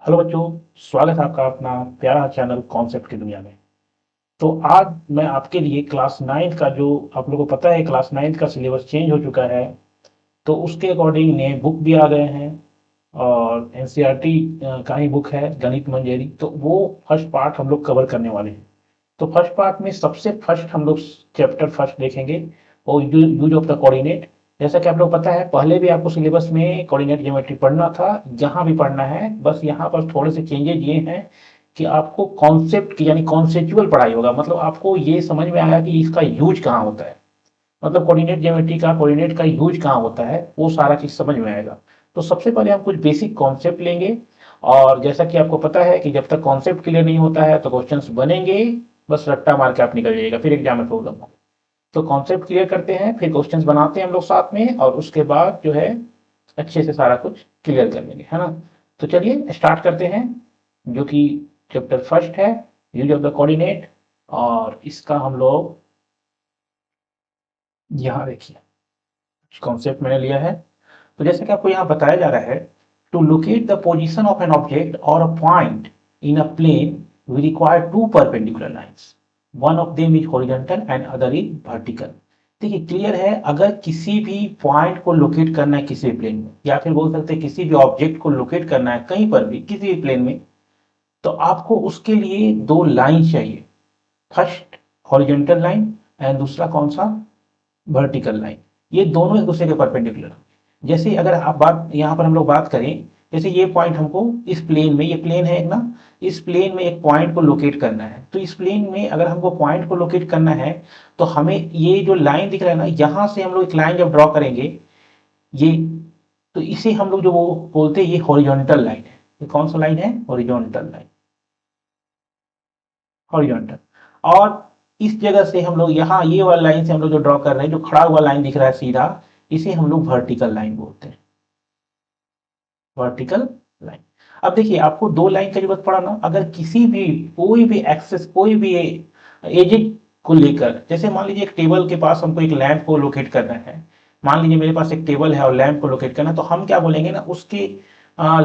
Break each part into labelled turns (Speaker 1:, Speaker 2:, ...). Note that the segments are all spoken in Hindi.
Speaker 1: हेलो बच्चों, स्वागत है आपका अपना प्यारा चैनल कॉन्सेप्ट की दुनिया में। तो आज मैं आपके लिए क्लास नाइन्थ का, जो आप लोगों को पता है क्लास नाइन्थ का सिलेबस चेंज हो चुका है, तो उसके अकॉर्डिंग नए बुक भी आ गए हैं। और एनसीईआरटी का ही बुक है गणित मंजरी, तो वो फर्स्ट पार्ट हम लोग कवर करने वाले हैं। तो फर्स्ट पार्ट में सबसे फर्स्ट हम लोग चैप्टर फर्स्ट देखेंगे, वो यूज ऑफ द कोऑर्डिनेट। जैसा कि आप लोग पता है, पहले भी आपको सिलेबस में कोऑर्डिनेट ज्योमेट्री पढ़ना था, यहाँ भी पढ़ना है। बस यहाँ पर थोड़े से चेंजेस ये हैं कि आपको कॉन्सेप्ट की यानी कॉन्सेप्चुअल पढ़ाई होगा, मतलब आपको ये समझ में आया कि इसका यूज कहाँ होता है। मतलब कोऑर्डिनेट ज्योमेट्री का कोऑर्डिनेट का यूज कहाँ होता है, वो सारा चीज समझ में आएगा। तो सबसे पहले हम कुछ बेसिक कॉन्सेप्ट लेंगे। और जैसा कि आपको पता है कि जब तक कॉन्सेप्ट क्लियर नहीं होता है तो क्वेश्चंस बनेंगे, बस रट्टा मार के आप निकल जाइएगा, फिर एग्जाम में प्रॉब्लम हो। तो कॉन्सेप्ट क्लियर करते हैं, फिर क्वेश्चंस बनाते हैं हम लोग साथ में, और उसके बाद जो है अच्छे से सारा कुछ क्लियर कर लेंगे, है ना। तो चलिए स्टार्ट करते हैं, जो कि चैप्टर फर्स्ट है, यूज ऑफ द कोऑर्डिनेट। और इसका हम लोग यहाँ देखिए कॉन्सेप्ट मैंने लिया है। तो जैसे कि आपको यहाँ बताया जा रहा है, to locate the position of an object और a point in a plane we require two perpendicular lines, one of them is horizontal and other is vertical. देखिए क्लियर है, अगर किसी भी पॉइंट को लोकेट करना है किसी प्लेन में, या फिर बोल सकते हैं किसी भी ऑब्जेक्ट को लोकेट करना है कहीं पर भी किसी भी प्लेन में, तो आपको उसके लिए दो लाइन चाहिए। फर्स्ट हॉरिजॉन्टल लाइन एंड दूसरा कौन सा, वर्टिकल लाइन। ये दोनों एक दूसरे के परपेंडिकुलर। जैसे अगर आप बात यहाँ पर हम लोग बात करें, जैसे ये पॉइंट हमको इस प्लेन में, ये प्लेन है एक ना, इस प्लेन में एक पॉइंट को लोकेट करना है। तो इस प्लेन में अगर हमको पॉइंट को लोकेट करना है, तो हमें ये जो लाइन दिख रहा है ना, यहाँ से हम लोग एक लाइन जब ड्रॉ करेंगे, ये, तो इसे हम लोग जो वो बोलते हैं, ये हॉरिजॉन्टल लाइन है। ये कौन सा लाइन है, हॉरिजॉन्टल लाइन, हॉरिजॉन्टल। और इस जगह से हम लोग यहाँ ये वाला लाइन से हम लोग जो ड्रॉ कर रहे हैं, जो खड़ा हुआ लाइन दिख रहा है सीधा, इसे हम लोग वर्टिकल लाइन बोलते हैं, वर्टिकल लाइन। अब देखिए आपको दो लाइन की जरूरत पड़ा ना, अगर किसी भी कोई भी एक्सेस, कोई भी एजेड को लेकर, जैसे मान लीजिए एक टेबल के पास हमको एक लैंप को लोकेट करना है। मान लीजिए मेरे पास एक टेबल है और लैंप को लोकेट करना है, तो हम क्या बोलेंगे ना, उसके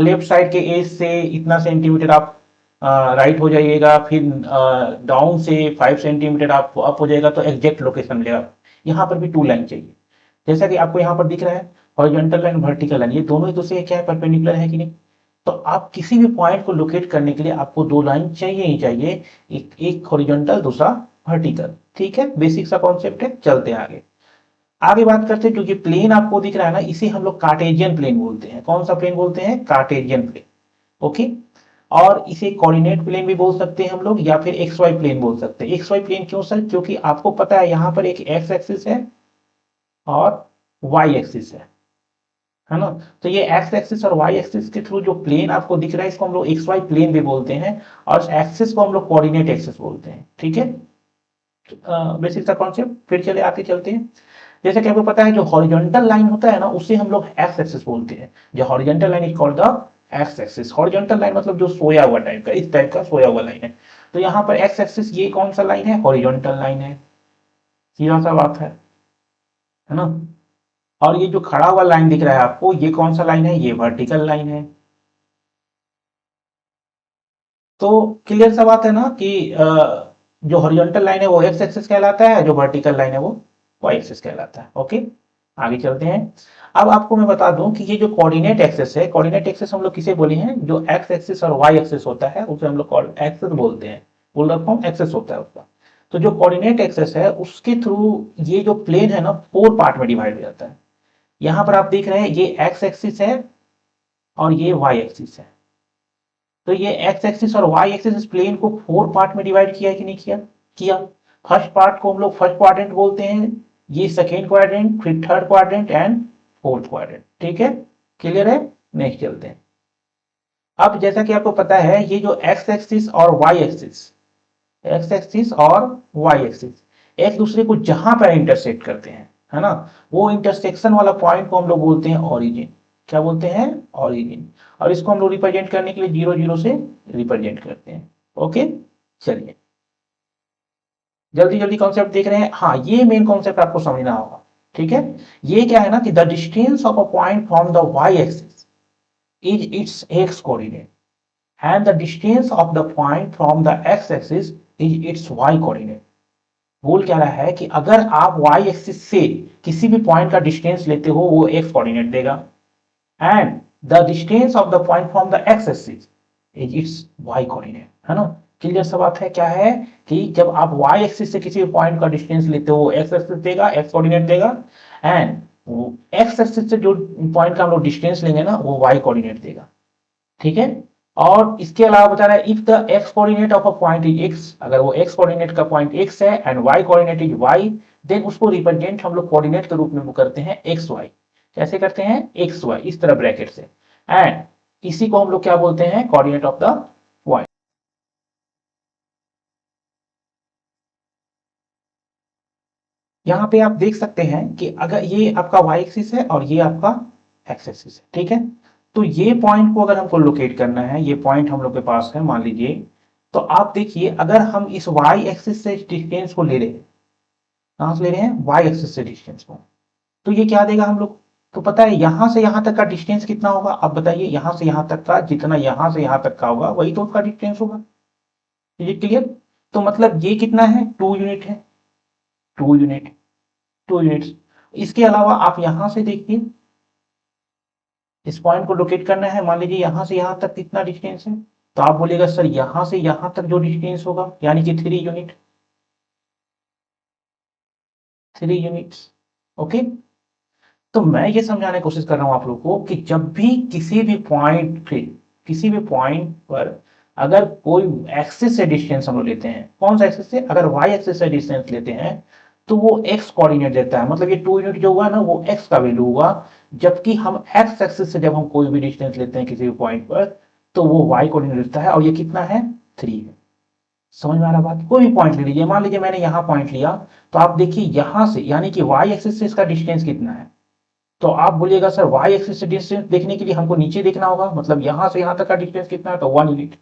Speaker 1: लेफ्ट साइड के एज से इतना सेंटीमीटर आप राइट हो जाइएगा, फिर डाउन से 5 सेंटीमीटर आप अप हो जाएगा, तो एग्जैक्ट लोकेशन मिलेगा। यहाँ पर भी टू लाइन चाहिए, जैसा कि आपको यहाँ पर दिख रहा है, हॉरिजॉन्टल लाइन वर्टिकल लाइन, ये दोनों एक दूसरे के क्या है, परपेंडिकुलर है कि नहीं। तो आप किसी भी पॉइंट को लोकेट करने के लिए आपको दो लाइन चाहिए ही चाहिए, एक हॉरिजॉन्टल, दूसरा वर्टिकल। ठीक है, बेसिक सा कॉन्सेप्ट है, चलते हैं आगे। आगे बात करते हैं, क्योंकि प्लेन आपको दिख रहा है ना, इसे हम लोग कार्टेशियन प्लेन बोलते हैं। कौन सा प्लेन बोलते हैं, कार्टेशियन प्लेन। ओके। और इसे कोऑर्डिनेट प्लेन भी बोल सकते हैं हम लोग, या फिर एक्स वाई प्लेन बोल सकते हैं। एक्स वाई प्लेन क्यों सर, क्योंकि आपको पता है यहाँ पर एक एक्स एक्सिस है और वाई एक्सिस है ना। तो ये एक्स एक्सिस और वाई एक्सिस के थ्रू जो प्लेन आपको दिख रहा है, इसको हम लोग एक्स वाई प्लेन भी बोलते हैं, और एक्सिस को हम लोग कोऑर्डिनेट एक्सिस बोलते हैं। ठीक है, बेसिक सा कॉन्सेप्ट। फिर चले आगे चलते हैं। जैसे कि आपको पता है, जो हॉरिजॉन्टल लाइन होता है ना, उसे हम लोग एक्स एक्सिस बोलते हैं। जो horizontal line is called the x axis. Horizontal line मतलब जो सोया हुआ टाइप का, इस टाइप का सोया हुआ लाइन है। तो यहाँ पर एक्स एक्सिस ये कौन सा लाइन है, हॉरिजॉन्टल लाइन है। सीधा सा बात है ना। और ये जो खड़ा हुआ लाइन दिख रहा है आपको, ये कौन सा लाइन है, ये वर्टिकल लाइन है। तो क्लियर सा बात है ना कि जो हॉरिजॉन्टल लाइन है वो एक्स एक्सिस कहलाता है, जो वर्टिकल लाइन है वो वाई एक्सिस कहलाता है। ओके, आगे चलते हैं। अब आपको मैं बता दूं कि ये जो कोऑर्डिनेट एक्सिस है, कोऑर्डिनेट एक्सिस हम लोग किसे बोले हैं, जो एक्स एक्सिस और वाई एक्सिस होता है उसे हम लोग एक्सिस बोलते हैं। पोलर फॉर्म एक्सिस होता है उसका। तो जो कोऑर्डिनेट एक्सिस है उसके थ्रू ये जो प्लेन है ना, 4 पार्ट में डिवाइड हो जाता है। यहां पर आप देख रहे हैं, ये एक्स एक्सिस है और ये वाई एक्सिस है। तो ये एक्स एक्सिस और वाई एक्सिस इस प्लेन को 4 पार्ट में डिवाइड किया है कि नहीं किया, किया। फर्स्ट पार्ट को हम लोग फर्स्ट क्वाड्रेंट बोलते हैं, ये सेकेंड क्वाड्रेंट, फिर third quadrant and fourth quadrant. ठीक है, क्लियर है। नेक्स्ट चलते हैं। अब जैसा कि आपको पता है, ये जो एक्स एक्सिस और वाई एक्सिस, एक्स एक्सिस और वाई एक्सिस एक दूसरे को जहां पर इंटरसेक्ट करते हैं, है ना, वो इंटरसेक्शन वाला पॉइंट को हम लोग बोलते हैं ऑरिजिन। क्या बोलते हैं, ऑरिजिन। और इसको हम लोग रिप्रेजेंट करने के लिए 0 0 से रिप्रेजेंट करते हैं। ओके, चलिए जल्दी जल्दी कॉन्सेप्ट देख रहे हैं। हाँ, ये मेन कॉन्सेप्ट आपको समझना होगा। ठीक है, ये क्या है ना कि the distance of a point from the Y axis is its X coordinate. And the distance of the point from the x axis is its Y coordinate. बोल क्या रहा है कि अगर आप वाई एक्सिस से किसी भी पॉइंट का डिस्टेंस लेते हो वो एक्स कोऑर्डिनेट देगा, and the distance of the point from the x axis is its Y coordinate, है ना। क्लियर सा बात है। क्या है कि जब आप वाई एक्सिस से किसी भी पॉइंट का डिस्टेंस लेते हो एक्स एक्सिस देगा, एक्स कोऑर्डिनेट देगा, एंड एक्स एक्सिस से जो पॉइंट का हम लोग डिस्टेंस लेंगे ना वो वाई कोऑर्डिनेट देगा, ठीक है। और इसके अलावा बता रहा है if the X coordinate of a point is X, अगर वो एक्स कोऑर्डिनेट का पॉइंट एक्स है and Y coordinate is Y, then उसको रिप्रेजेंट हम लोग कोऑर्डिनेट के रूप में करते हैं एक्स वाई। कैसे करते हैं? एक्स वाई, इस तरह ब्रैकेट से, एंड इसी को हम लोग क्या बोलते हैं? Coordinate of the Y. यहां पे आप देख सकते हैं कि अगर ये आपका वाई एक्सिस है और ये आपका एक्स एक्सिस है, ठीक है। तो ये पॉइंट को अगर हमको लोकेट करना है, ये पॉइंट हम लोग के पास है मान लीजिए, तो आप देखिए अगर हम इस वाई एक्सिस से डिस्टेंस को ले रहे हैं, कहां से ले रहे हैं? वाई एक्सिस से डिस्टेंस को, तो ये क्या देगा हम लोग? तो पता है यहां से यहां तक का डिस्टेंस कितना होगा? अब बताइए, यहां से यहां तक का जितना यहां से यहां तक का होगा वही तो उसका डिस्टेंस होगा। ये क्लियर? तो मतलब ये कितना है? 2 यूनिट है, 2 यूनिट, 2 यूनिट्स। इसके अलावा आप यहां से देखिए, इस पॉइंट को लोकेट करना है, मान लीजिए यहां से यहां तक कितना डिस्टेंस है, तो आप बोलिएगा सर यहां से यहां तक जो डिस्टेंस होगा यानी कि 3 यूनिट, 3 यूनिट्स। ओके। तो मैं ये समझाने की कोशिश कर रहा हूं आप लोग को कि जब भी किसी भी पॉइंट पे, किसी भी पॉइंट पर अगर कोई एक्सिस से डिस्टेंस हम लोग लेते हैं, कौन सा एक्सिस से? अगर वाई एक्सिस से डिस्टेंस लेते हैं तो वो एक्स कोऑर्डिनेट देता है, मतलब ये 2 यूनिट जो हुआ ना वो एक्स का वैल्यू हुआ। जबकि हम एक्स एक्सिस से जब हम कोई भी डिस्टेंस लेते हैं किसी भी पॉइंट पर तो वो वाई कोऑर्डिनेट देता है, और ये कितना है? 3 है। समझ में आ रहा बात? कोई भी पॉइंट ले लीजिए, मान लीजिए मैंने यहां पॉइंट लिया, तो आप देखिए यहां से यानी कि वाई एक्सिस से इसका डिस्टेंस कितना है, तो आप बोलिएगा सर वाई एक्सिस से डिस्टेंस देखने के लिए हमको नीचे देखना होगा, मतलब यहां से यहां तक का डिस्टेंस कितना है? तो 1 यूनिट।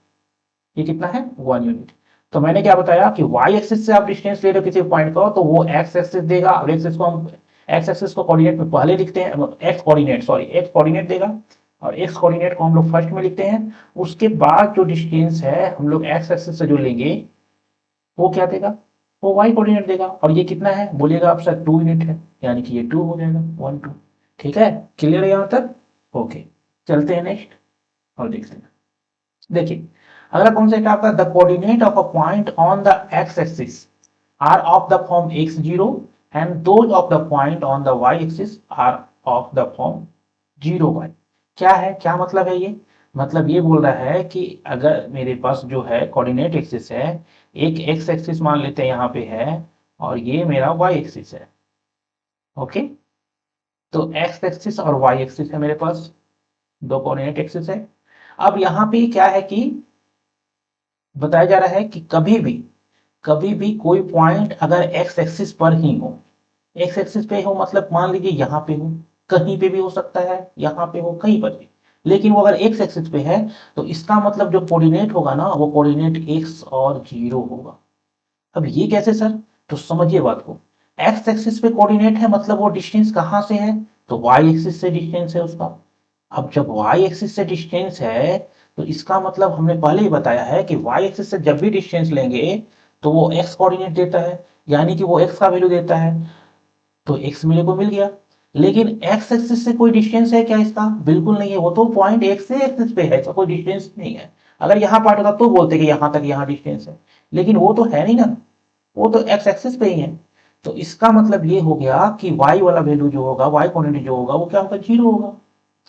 Speaker 1: ये कितना है? 1 यूनिट। तो मैंने क्या बताया कि वाई एक्सिस से आप डिस्टेंस ले रहे हो किसी पॉइंट का, तो वो एक्स एक्सिस देगा, और एक्सिस को हम एक्स एक्सिस को कोऑर्डिनेट में पहले लिखते हैं, x coordinate, sorry x coordinate देगा, और एक्स कोऑर्डिनेट को हम लोग फर्स्ट में लिखते हैं। उसके बाद जो डिस्टेंस है हम लोग एक्स एक्सिस से जो लेंगे वो क्या देगा? वो वाई कोऑर्डिनेट देगा। और ये कितना है बोलिएगा आप? सर 2 यूनिट है, यानी कि ये 2 हो जाएगा, 1 2। ठीक है, क्लियर है यहां तक? ओके, चलते हैं नेक्स्ट और देखते हैं। देखिए अगला कॉन्सेप्ट आपका, the coordinate of a point on the x axis are of the form x0 and those of the point on the y axis are of the form 0y। क्या है, क्या मतलब है ये? मतलब ये बोल रहा है कि अगर मेरे पास जो है कोऑर्डिनेट एक्सिस है, एक x एक्सिस मान लेते हैं यहाँ पे है, और ये मेरा y एक्सिस है। ओके, तो x एक्सिस और y एक्सिस है मेरे पास, दो कोऑर्डिनेट एक्सिस है। अब यहाँ पे क्या है कि बताया जा रहा है कि कभी भी कोई पॉइंट अगर एक्स एक्सिस पर ही हो, एक्स एक्सिस पे हो मतलब मान लीजिए यहाँ पे हो, कहीं पे भी हो सकता है, यहाँ पे हो, कहीं पर भी, लेकिन वो अगर एक्स एक्सिस पे है तो इसका मतलब जो कोऑर्डिनेट होगा ना वो कोऑर्डिनेट एक्स और 0 होगा। अब ये कैसे सर? तो समझिए बात को, एक्स एक्सिस पे कोऑर्डिनेट है मतलब वो डिस्टेंस कहाँ से है? तो वाई एक्सिस से डिस्टेंस है उसका। अब जब वाई एक्सिस से डिस्टेंस है तो इसका मतलब हमने पहले ही बताया है कि वाई एक्सिस से जब भी डिस्टेंस लेंगे तो वो एक्स कोऑर्डिनेट देता है, यानी कि वो एक्स का वैल्यू देता है। तो एक्स मेरे को मिल गया, लेकिन एक्स एक्सिस से कोई डिस्टेंस है क्या इसका? बिल्कुल नहीं है, वो तो पॉइंट एक्स से एक्सिस पे है, इसका कोई डिस्टेंस नहीं है। अगर यहाँ पार्ट होता तो बोलते कि यहाँ तक यहाँ डिस्टेंस है, लेकिन वो तो है नहीं ना, वो तो एक्स एक्सिस पे ही है। तो इसका मतलब ये हो गया कि वाई वाला वैल्यू जो होगा, वाई कोऑर्डिनेट जो होगा वो क्या होगा? 0 होगा।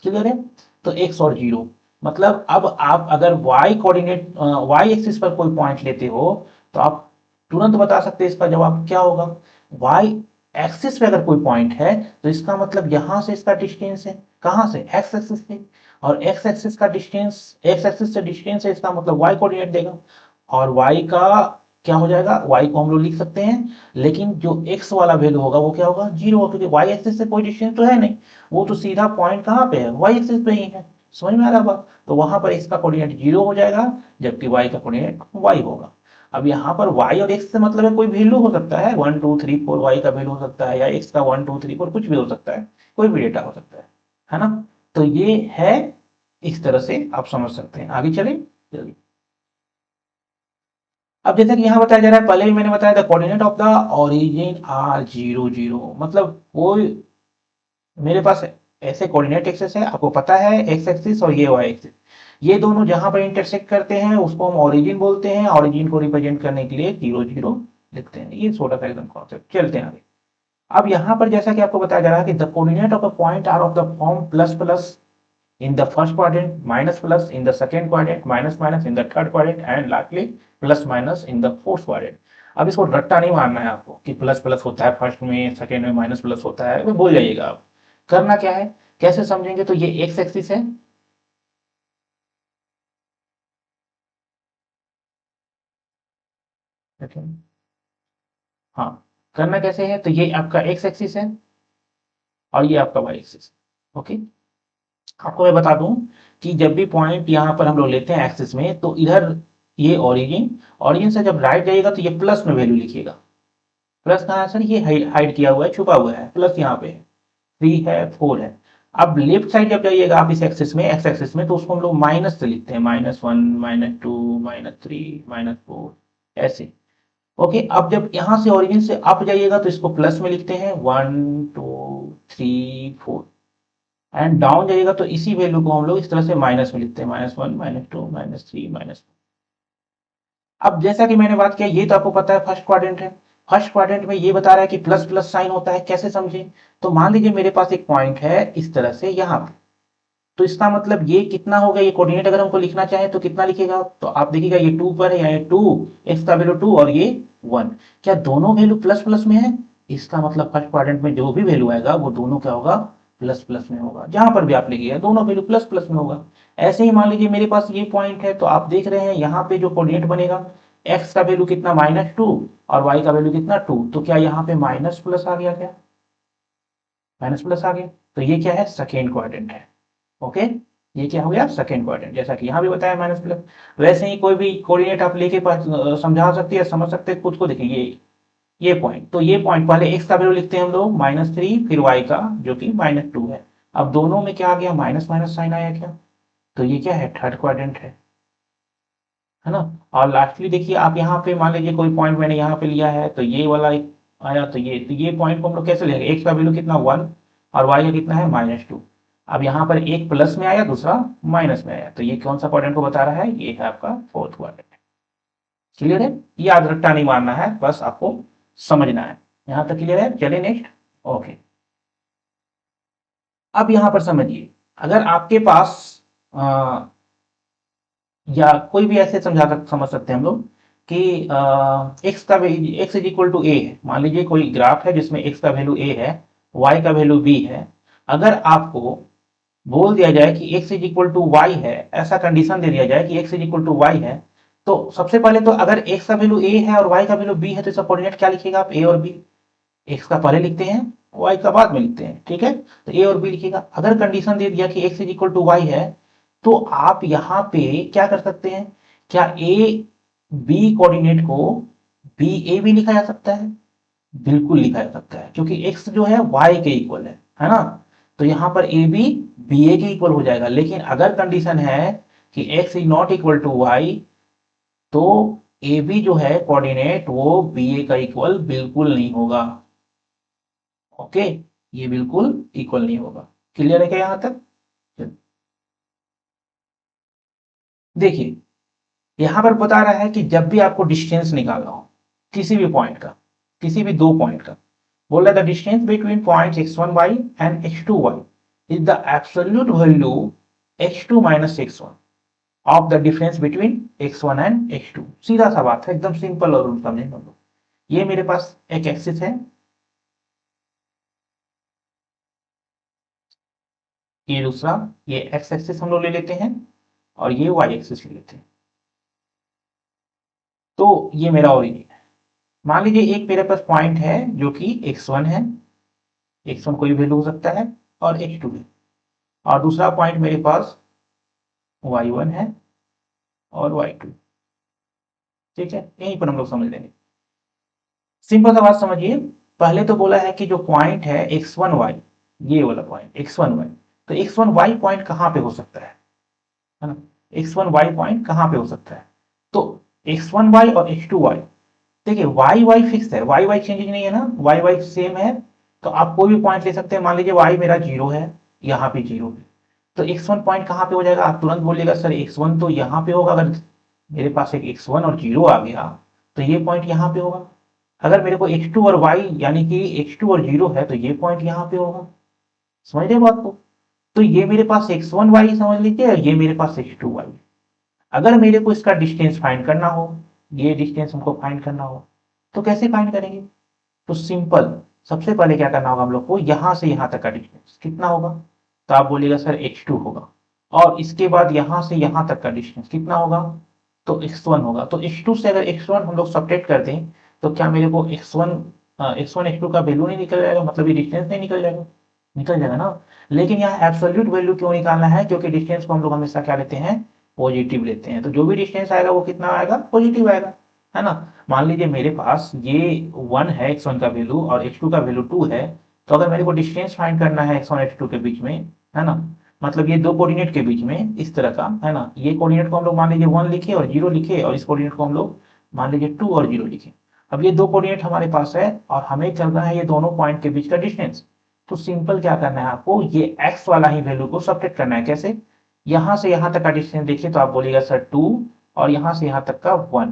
Speaker 1: क्लियर है? तो एक्स और 0, मतलब अब आप अगर वाई कोऑर्डिनेट वाई एक्सिस पर कोई पॉइंट लेते हो तो आप तुरंत बता सकते हैं इसका जवाब क्या होगा। वाई एक्सिस पे अगर कोई पॉइंट है तो इसका मतलब यहां से इसका डिस्टेंस है, कहां से? एक्स एक्सिस से, और एक्स एक्सिस का डिस्टेंस, एक्स एक्सिस से डिस्टेंस है, इसका मतलब वाई कोऑर्डिनेट देगा। और वाई का क्या हो जाएगा? वाई को हम लोग लिख सकते हैं, लेकिन जो एक्स वाला वैल्यू होगा वो क्या होगा? 0 होगा, क्योंकि वाई एक्सिस से कोई डिस्टेंस तो है नहीं, वो तो सीधा पॉइंट कहाँ पे है? वाई एक्सिस पे ही है। समझ में आ रहा बात? तो वहां पर इसका कोऑर्डिनेट 0 हो जाएगा, जबकि वाई का कोऑर्डिनेट वाई होगा। अब यहाँ पर y और x से मतलब है कोई वैल्यू हो सकता है, 1 2 3 4 y का वैल्यू हो सकता है, या x का 1 2 3 4 कुछ भी हो सकता है, कोई भी डेटा हो सकता है ना। तो ये है, इस तरह से आप समझ सकते हैं। आगे चले, जल्दी। अब जैसा कि यहाँ बताया जा रहा है, पहले भी मैंने बताया the coordinate of the origin are 0 0, मतलब कोई मेरे पास ऐसे कोऑर्डिनेट एक्सेस है, आपको पता है एक्स एक्सिस और ये वाई एक्सिस, ये दोनों जहां पर इंटरसेक्ट करते हैं उसको हम ओरिजिन बोलते हैं। ओरिजिन को रिप्रेजेंट करने के लिए 0 0 लिखते हैं। ये छोटा सा एकदम कॉन्सेप्ट। चलते हैं आगे। अब यहाँ पर जैसा कि आपको बताया जा रहा है कि the coordinate of a point are of the form plus plus in the first quadrant, minus plus in the second quadrant, minus minus in the third quadrant and lastly plus minus in the fourth quadrant। अब इसको रट्टा नहीं मारना है आपको कि प्लस प्लस होता है फर्स्ट में, सेकेंड में माइनस प्लस होता है, वो भूल जाइएगा आप। करना क्या है, कैसे समझेंगे, तो ये एक्स एक्सिस है, हाँ, करना कैसे है, तो ये आपका एक्स एक्सिस है और ये आपका वाई एक्सिस। ओके, आपको मैं बता दूं कि जब भी पॉइंट यहाँ पर हम लोग लेते हैं एक्सिस में, तो इधर ये ओरिजिन, ओरिजिन से जब राइट जाइएगा तो ये प्लस में वैल्यू लिखिएगा। प्लस कहाँ है सर, ये हाइड किया हुआ है, छुपा हुआ है, प्लस यहाँ पे 3 है 4 है। अब लेफ्ट साइड जब जाइएगा आप इस एक्सिस में, एक्स एक्सिस में, तो उसको हम लोग माइनस से लिखते हैं, -1 -2 -3 -4 ऐसे। ओके, अब जब यहाँ से ओरिजिन से अप जाइएगा तो इसको प्लस में लिखते हैं 1 2 3 4, एंड डाउन जाइएगा तो इसी वैल्यू को हम लोग इस तरह से माइनस में लिखते हैं, -1 -2 -3 -4। अब जैसा कि मैंने बात किया, ये तो आपको पता है फर्स्ट क्वाड्रेंट है। फर्स्ट क्वाड्रेंट में ये बता रहा है कि प्लस प्लस साइन होता है, कैसे समझे, तो मान लीजिए मेरे पास एक पॉइंट है इस तरह से यहाँ पे, तो इसका मतलब ये कितना होगा, ये कोऑर्डिनेट अगर हमको लिखना चाहे तो कितना लिखेगा, तो आप देखिएगा ये 2 पर है, यहाँ 2, एक्स का वैल्यू 2 और ये 1, क्या दोनों वैल्यू प्लस प्लस में है, इसका मतलब फर्स्ट क्वाड्रेंट में जो भी वैल्यू आएगा वो दोनों क्या होगा, प्लस प्लस में होगा। जहां पर भी आप लिखिएगा दोनों वैल्यू प्लस प्लस में होगा। ऐसे ही मान लीजिए मेरे पास ये पॉइंट है, तो आप देख रहे हैं यहाँ पे जो कोऑर्डिनेट बनेगा, एक्स का वैल्यू कितना -2 और वाई का वैल्यू कितना 2, तो क्या यहाँ पे माइनस प्लस आ गया, क्या माइनस प्लस आ गया, तो ये क्या है, सेकेंड क्वाड्रेंट है। ओके, ये क्या हो गया, सेकेंड क्वाड्रेंट, जैसा कि यहाँ भी बताया माइनस प्लस। वैसे ही कोई भी कोऑर्डिनेट आप लेके समझा सकते हैं, समझ सकते हैं खुद को। देखिए ये पॉइंट, तो ये पॉइंट पहले एक्स का वैल्यू लिखते हैं हम लोग -3, फिर वाई का जो कि -2 है। अब दोनों में क्या आ गया, माइनस माइनस साइन आया क्या, तो ये क्या है, थर्ड क्वाड्रेंट है ना। और लास्टली देखिए आप यहाँ पे मान लीजिए कोई पॉइंट मैंने यहाँ पे लिया है, तो ये वाला एक आया, तो ये पॉइंट को हम लोग कैसे लेंगे, एक्स का वैल्यू कितना 1 और वाई का कितना है -2। अब यहाँ पर एक प्लस में आया, दूसरा माइनस में आया, तो ये कौन सा क्वाड्रेंट को बता रहा है, ये है आपका फोर्थ क्वाड्रेंट। क्लियर है, याद रट्टा नहीं मारना है, बस आपको समझना है। यहाँ तक क्लियर है, चलिए नेक्स्ट। ओके, अब यहाँ पर समझिए, अगर आपके पास या कोई भी ऐसे समझ सकते हैं हम लोग कि एक्स इज इक्वल टू ए है। मान लीजिए कोई ग्राफ है जिसमें एक्स का वैल्यू ए है, वाई का वैल्यू बी है। अगर आपको बोल दिया जाए कि x is equal to Y है, ऐसा कंडीशन दे दिया जाए कि x is equal to Y है, तो सबसे पहले तो अगर एक्स का वैल्यू ए है और वाई का वैल्यू बी है, तो इसका कोऑर्डिनेट क्या लिखेगा आप, ए और बी। एक्स का पहले लिखते हैं, वाई का बाद में लिखते हैं, ठीक है, तो ए और बी लिखिएगा। अगर कंडीशन दे दिया कि x is equal to Y है, तो आप यहाँ पे क्या कर सकते हैं, क्या ए बी कोऑर्डिनेट को बी ए भी लिखा जा सकता है, बिल्कुल लिखा जा सकता है, क्योंकि एक्स जो है वाई के इक्वल है ना। तो यहाँ पर ए बी बी ए के इक्वल हो जाएगा। लेकिन अगर कंडीशन है कि x is not equal to y, तो ए बी जो है कोऑर्डिनेट वो बी ए का इक्वल बिल्कुल नहीं होगा। ओके, ये बिल्कुल इक्वल नहीं होगा। क्लियर है क्या यहां तक। देखिए यहां पर बता रहा है कि जब भी आपको डिस्टेंस निकालना हो किसी भी पॉइंट का, किसी भी दो पॉइंट का, बोल रहा है the distance between point x1y and x2y is the absolute value x2 minus x1 of the difference between x1 and x2। सीधा सा बात है, एकदम सिंपल और समझेंगे हम लोग। ये मेरे पास एक एक्सिस है, ये दूसरा, ये एक्स एक्सिस हम लोग ले लेते हैं और ये वाई एक्सिस ले लेते हैं। तो ये मेरा ओरिजिन है। मान लीजिए एक मेरे पास पॉइंट है जो कि x1 है, x1 कोई वैल्यू हो सकता है, और x2 है, और दूसरा पॉइंट मेरे पास y1 है और y2। ठीक है, यहीं पर हम लोग समझ लेंगे। सिंपल सा बात समझिए, पहले तो बोला है कि जो पॉइंट है x1y, ये वाला पॉइंट x1y, तो x1y पॉइंट कहां पे हो सकता है ना, x1y पॉइंट कहाँ पे हो सकता है? तो x1y और x2y, देखिए वाई वाई फिक्स है, वाई वाई चेंज नहीं है ना, वाई वाई सेम है। तो आप कोई भी पॉइंट ले सकते हैं, मान लीजिए वाई मेरा 0 है, यहाँ पे 0 है, तो x1 पॉइंट कहाँ पे हो जाएगा? आप तुरंत बोलिएगा सर x1 तो यहाँ पे होगा, अगर मेरे पास एक x1 और 0 आ गया तो ये पॉइंट यहाँ पे होगा। अगर मेरे को x2 और y यानी कि x2 और 0 है तो ये पॉइंट यहाँ पे होगा। समझ रहे बात को? तो ये मेरे पास x1y समझ लीजिए, और ये मेरे पास x2y। अगर मेरे को इसका डिस्टेंस फाइंड करना हो, ये डिस्टेंस हमको फाइंड करना हो, तो कैसे फाइंड करेंगे? तो सिंपल, सबसे पहले क्या करना होगा हम लोग को, यहां से यहां तक का डिस्टेंस कितना होगा? तो आप बोलिएगा सर x2 होगा, और इसके बाद यहां से यहां तक का डिस्टेंस कितना होगा? तो x1 होगा। तो x2 से अगर x1 हम लोग सब्ट्रैक्ट कर दें तो क्या मेरे को x1 x2 का वैल्यू नहीं निकल जाएगा? मतलब ये डिस्टेंस नहीं निकल जाएगा? निकल जाएगा ना। लेकिन यहाँ एब्सोल्यूट वैल्यू क्यों निकालना है? क्योंकि डिस्टेंस को हम लोग हमेशा क्या लेते हैं? पॉजिटिव लेते हैं। तो जो भी डिस्टेंस आएगा वो कितना आएगा? पॉजिटिव आएगा, है ना। मान लीजिए मेरे पास ये 1 है x1 का वैल्यू और x2 का वैल्यू 2 है, तो अगर मेरे को डिस्टेंस फाइंड करना है x1 और x2 के बीच में, है ना, मतलब ये दो कोऑर्डिनेट के बीच में इस तरह का, है ना, ये कोऑर्डिनेट को हम लोग मान लीजिए 1 लिखे और 0 लिखे, और इस कोऑर्डिनेट को हम लोग मान लीजिए 2 और 0 लिखे। अब ये दो कोऑर्डिनेट हमारे पास है और हमें चल रहा है ये दोनों पॉइंट के बीच का डिस्टेंस। तो सिंपल क्या करना है आपको, ये x वाला ही वैल्यू को सब्ट्रैक्ट करना है। कैसे? यहां से यहां तक का डिस्टेंस देखिए तो आप बोलिएगा सर 2, और यहां से यहां तक का 1।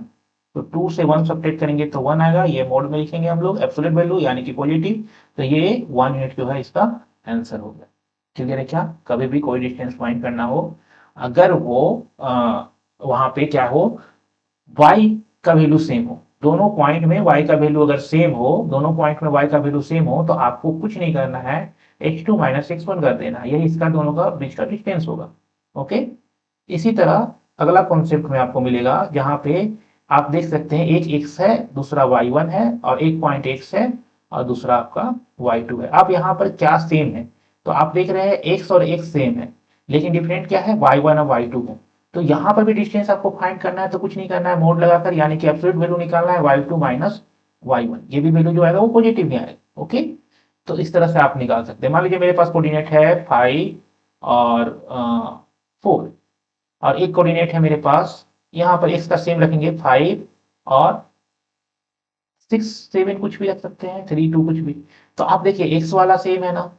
Speaker 1: तो 2 से 1 सब्ट्रैक्ट करेंगे तो 1 आएगा, ये मोड में लिखेंगे हम लोग एब्सोल्यूट वैल्यू यानी कि पॉजिटिव। तो ये 1 यूनिट जो है इसका आंसर हो गया। क्लियर है क्या? कभी भी कोई डिस्टेंस फाइंड करना हो, अगर वो वहां पे क्या हो, y का वैल्यू सेम हो, दोनों पॉइंट में y का वैल्यू अगर सेम हो, दोनों पॉइंट में y का वैल्यू सेम हो, तो आपको कुछ नहीं करना है, x2 माइनस x1 कर देना, यही इसका दोनों का बीच का डिस्टेंस होगा। ओके। इसी तरह अगला कॉन्सेप्ट में आपको मिलेगा जहां पे आप देख सकते हैं एक x है, दूसरा y1 है, और एक पॉइंट x है और दूसरा आपका y2 है। अब यहाँ पर क्या सेम है? तो आप देख रहे हैं x और x सेम है, लेकिन डिफरेंट क्या है? y1 और y2 है। तो यहाँ पर भी डिस्टेंस आपको फाइंड करना है, तो कुछ नहीं करना है, मोड लगाकर यानी कि एब्सोल्यूट वैल्यू निकालना है y2 माइनस y1। ये भी वैल्यू जो आएगा वो पॉजिटिव में आएगा। ओके। तो इस तरह से आप निकाल सकते हैं। मान लीजिए मेरे पास कोऑर्डिनेट है 5 और 4, और एक कोऑर्डिनेट है मेरे पास, यहाँ पर x का सेम रखेंगे 5 और 6 7 कुछ भी रख सकते हैं, 3 2 कुछ भी। तो आप देखिए x वाला सेम है ना,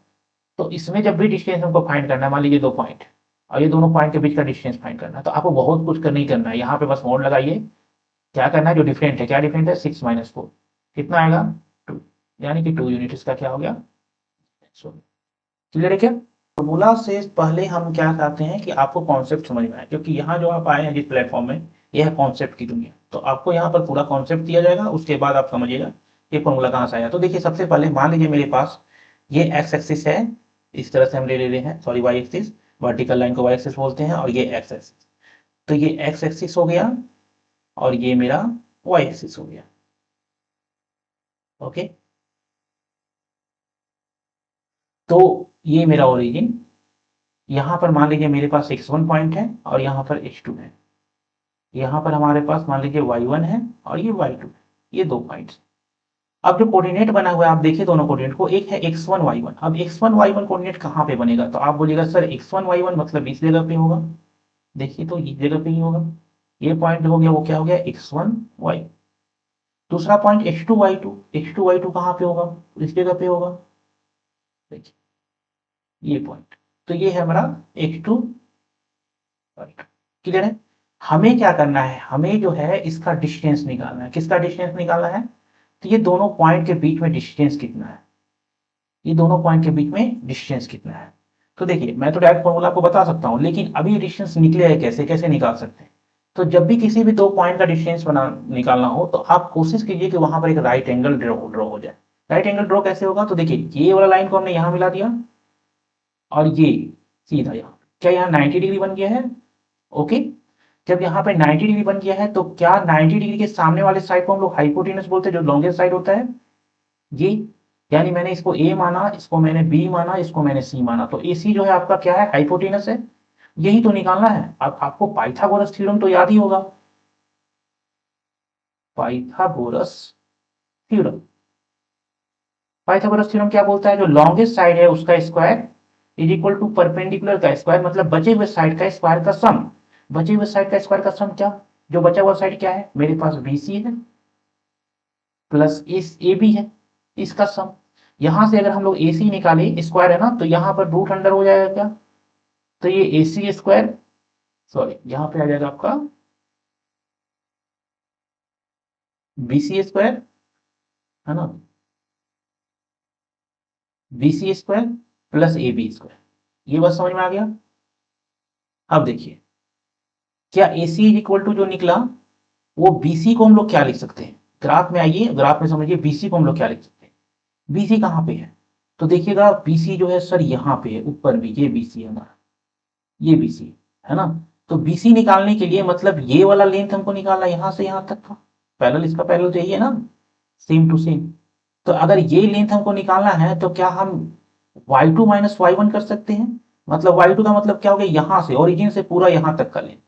Speaker 1: तो इसमें जब भी डिस्टेंस हमको फाइंड करना है, मान लीजिए दो पॉइंट और ये दोनों पॉइंट के बीच का डिस्टेंस फाइंड करना है, तो आपको बहुत कुछ नहीं करना है, यहाँ पे बस मोड लगाइए। क्या करना है? जो डिफरेंट है, क्या डिफरेंट है? 6 माइनस 4 कितना आएगा? 2, यानी कि 2 यूनिट इसका क्या हो गया? क्लियर है क्या? फॉर्मूला से पहले हम क्या चाहते हैं कि आपको कॉन्सेप्ट समझ में आए, क्योंकि यहाँ जो आप आए हैं जिस प्लेटफॉर्म में, यह है कॉन्सेप्ट की दुनिया। तो आपको यहाँ पर पूरा कॉन्सेप्ट दिया जाएगा, उसके बाद आप समझिएगा ये फॉर्मूला कहाँ से आया। तो देखिए सबसे पहले मान लीजिए मेरे पास ये एक्स एक्सिस है, इस तरह से हम ले रहे हैं, sorry y axis, vertical line को वाई एक्सिस बोलते हैं, और ये एक्स एक्सिस। तो ये एक्स एक्सिस हो गया और ये मेरा वाई एक्सिस हो गया। ओके। तो ये मेरा ओरिजिन, यहां पर मान लीजिए मेरे पास x1 पॉइंट है और यहां पर x2 है, यहां पर हमारे पास मान लीजिए y1 है और ये y2 है, ये दो पॉइंट्स। अब जो कोऑर्डिनेट बना हुआ है आप देखिए दोनों कोऑर्डिनेट को, एक है x1 y1। अब x1 y1 कोऑर्डिनेट कहां पे बनेगा? तो आप बोलिएगा सर x1 y1 मतलब इस जगह पे होगा। देखिए तो इस जगह पे ही होगा, ये पॉइंट हो गया, वो क्या हो गया? x1 y। दूसरा point x2 y2, x2 y2 कहां पे होगा? इस जगह पे होगा। देखिए ये पॉइंट, तो ये है हमारा x2 y2। क्लियर है? हमें क्या करना है? हमें जो है इसका डिस्टेंस निकालना है। किसका डिस्टेंस निकालना है? तो ये दोनों पॉइंट के बीच में डिस्टेंस कितना है, ये दोनों पॉइंट के बीच में डिस्टेंस कितना है। तो देखिए मैं तो डायरेक्ट फॉर्मूला आपको बता सकता हूं, लेकिन अभी ये डिस्टेंस निकलेगा कैसे, कैसे निकाल सकते हैं? तो जब भी किसी भी दो पॉइंट का डिस्टेंस बना निकालना हो तो आप कोशिश कीजिए कि वहां पर एक राइट एंगल ड्रॉ हो जाए। राइट एंगल ड्रॉ कैसे होगा? तो देखिए ये वाला लाइन को हमने यहां मिला दिया और ये सीधा यहाँ, क्या यहाँ 90 डिग्री बन गया है? ओके। जब यहाँ पे 90 डिग्री बन गया है तो क्या 90 डिग्री के सामने वाले साइड को हम लोग हाइपोटेनस बोलते हैं, जो लॉन्गेस्ट साइड होता है ये। यानी मैंने इसको ए माना, इसको मैंने बी माना, इसको मैंने सी माना, तो ए सी जो है आपका क्या है? हाइपोटेनस है। यही तो निकालना है। अब आपको पाइथागोरस थ्योरम तो याद ही होगा, पाइथागोरस थ्योरम। पाइथागोरस थ्योरम क्या बोलता है? जो लॉन्गेस्ट साइड है उसका square is equal to perpendicular का स्क्वायर, मतलब बचे हुए साइड का स्क्वायर का सम। बचे हुए साइड का स्क्वायर का सम क्या, जो बचा हुआ साइड क्या है, मेरे पास BC है प्लस इस AB है, इसका सम। यहां से अगर हम लोग AC निकाले, स्क्वायर है ना, तो यहां पर रूट अंडर हो जाएगा क्या, तो ये AC स्क्वायर, सॉरी यहां पे आ जाएगा आपका BC स्क्वायर, है ना, BC square plus AB square. ये बात समझ में आ गया। अब देखिए, क्या AC इज इक्वल टू जो निकला, वो BC को हम लोग क्या लिख सकते हैं, ग्राफ में आइए, ग्राफ में समझिए BC को हम लोग क्या लिख सकते हैं। BC कहाँ पे है, तो देखिएगा BC जो है सर यहाँ पे है ऊपर भी, ये BC है हमारा, ये BC है ना। तो BC निकालने के लिए मतलब ये वाला लेंथ हमको निकालना, यहां से यहां तक का पैरेलल, इसका पैरेलल तो यही है ना, सेम टू सेम। तो अगर ये लेंथ हमको निकालना है तो क्या हम y2 माइनस y1 कर सकते हैं, मतलब y2 का मतलब क्या हो गया, यहां से ओरिजिन से पूरा यहां तक का लेंथ,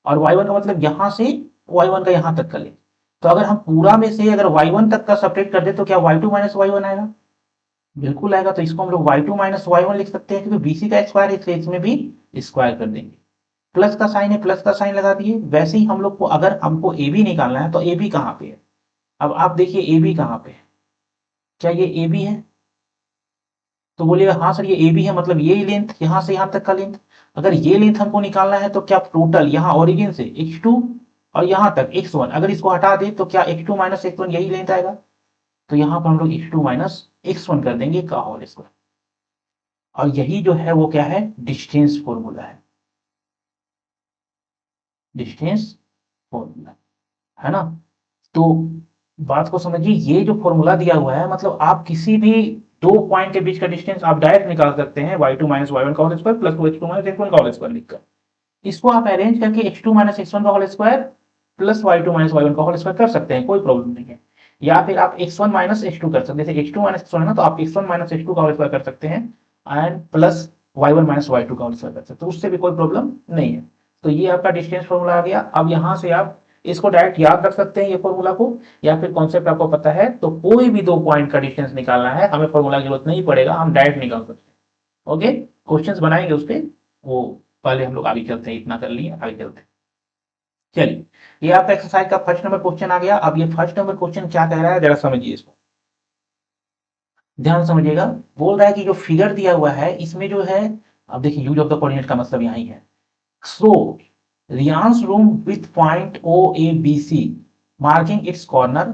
Speaker 1: और y1 का मतलब यहां से y1 का यहां तक का लेंथ। तो अगर हम पूरा में से अगर y1 तक का सेपरेट कर दे तो क्या y2 माइनस y1 आएगा, बिल्कुल आएगा। तो इसको हम लोग y2 माइनस y1 लिख सकते हैं, क्योंकि BC का स्क्वायर है इसलिए इसमें भी स्क्वायर कर देंगे। प्लस का साइन है, प्लस का साइन लगा दिए। वैसे ही हम लोग को अगर हमको AB निकालना है तो AB कहां पे है, अब आप देखिए AB कहां पे है, क्या ये AB है, तो बोलिएगा हाँ सर ये AB है, मतलब ये लेंथ यहां से यहां तक का लेंथ। अगर ये लेंथ हमको निकालना है तो क्या टोटल यहाँ ओरिजिन से x2 और यहां तक x1, अगर इसको हटा दे तो क्या x2 माइनस x1 यही लेंथ आएगा। तो यहां पर हम लोग x2 माइनस x1 कर देंगे का होल स्क्वायर, और यही जो है वो क्या है, डिस्टेंस फॉर्मूला है, डिस्टेंस फॉर्मूला, है ना। तो बात को समझिए, ये जो फॉर्मूला दिया हुआ है मतलब आप किसी भी दो पॉइंट के बीच का डिस्टेंस आप डायरेक्ट निकाल सकते हैं, y2 माइनस y1 का whole square plus x2 minus x1 का होल स्क्वायर लिखकर। इसको आप अरेंज करके x2 माइनस x1 का whole square plus y2 minus y1 का होल स्क्वायर कर सकते हैं, कोई प्रॉब्लम नहीं है। या फिर आप x1 माइनस x2 कर सकते हैं, जैसे x2 माइनस x1 है ना, तो आप x1 माइनस x2 का होल स्क्वायर कर सकते हैं and plus y1 minus y2 का होल स्क्वायर कर सकते हैं, तो उससे भी कोई प्रॉब्लम नहीं है। तो ये आपका डिस्टेंस फॉर्मूला आ गया। अब यहां से आप इसको डायरेक्ट याद रख सकते हैं ये फॉर्मूला को, या फिर कॉन्सेप्ट आपको पता है तो कोई भी दो पॉइंट का डिस्टेंस निकालना है, हमें फॉर्मूला की जरूरत नहीं पड़ेगा, हम डायरेक्ट निकाल सकते हैं। ओके, क्वेश्चंस बनाएंगे उस पर, वो पहले हम लोग आगे चलते हैं, इतना कर लिए आगे चलते हैं। चलिए, ये आपका एक्सरसाइज का फर्स्ट नंबर क्वेश्चन आ गया। अब ये फर्स्ट नंबर क्वेश्चन क्या कह रहा है जरा समझिए इसको, ध्यान समझिएगा। बोल रहा है कि जो फिगर दिया हुआ है इसमें जो है, अब देखिए यूज ऑफ द कोऑर्डिनेट का मतलब यही है। सो रियांस room with point O A B C marking its corner,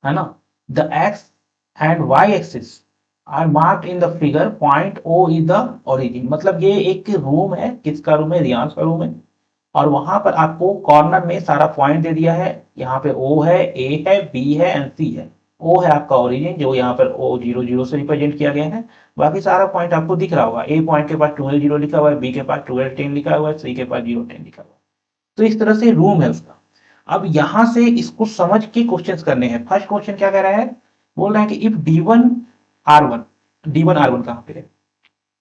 Speaker 1: है ना, the x and y axis are marked in the figure, point O is the origin. मतलब ये एक रूम है, किसका रूम है, रियांस का रूम है, और वहां पर आपको कॉर्नर में सारा पॉइंट दे दिया है। यहाँ पे ओ है, ए है, बी है एंड सी है। ओ है आपका ओरिजिन, जो यहाँ पर ओ 00 से रिप्रेजेंट किया गया है। बाकी सारा पॉइंट आपको दिख रहा होगा, ए पॉइंट के पास 12 0 लिखा हुआ है, बी के पास 12 10 लिखा हुआ है, सी के पास 0 10 लिखा हुआ है। तो इस तरह से रूम है उसका। अब यहां से इसको समझ के क्वेश्चन करने हैं। फर्स्ट क्वेश्चन क्या कह रहा है, बोल रहा है कि if D1 R1, D1 R1 कहां पे है,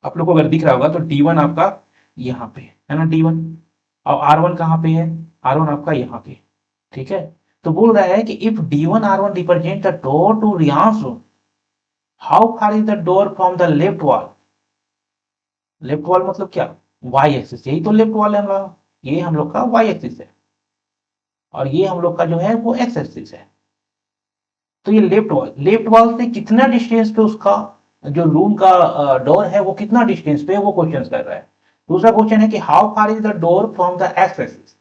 Speaker 1: आप लोग को अगर दिख रहा होगा तो D1 आपका यहाँ पे है ना, D1, और R1 कहां पे है, R1 आपका यहाँ पे, ठीक है। तो बोल रहा है कि if D1 R1 represent the door to रियांस room, how far is the door from the left wall. Left wall मतलब क्या, वाई एक्सिस, यही तो लेफ्ट वॉल है हमारा, ये हम लोग का वाई एक्सिस है, और ये हम लोग का जो है वो एक्स एक्सिस है। तो ये लेफ्ट वॉल से कितना डिस्टेंस पे उसका जो रूम का डोर है वो कितना डिस्टेंस पे, वो क्वेश्चन कर रहा है। दूसरा क्वेश्चन है कि how far is the door from the x axis,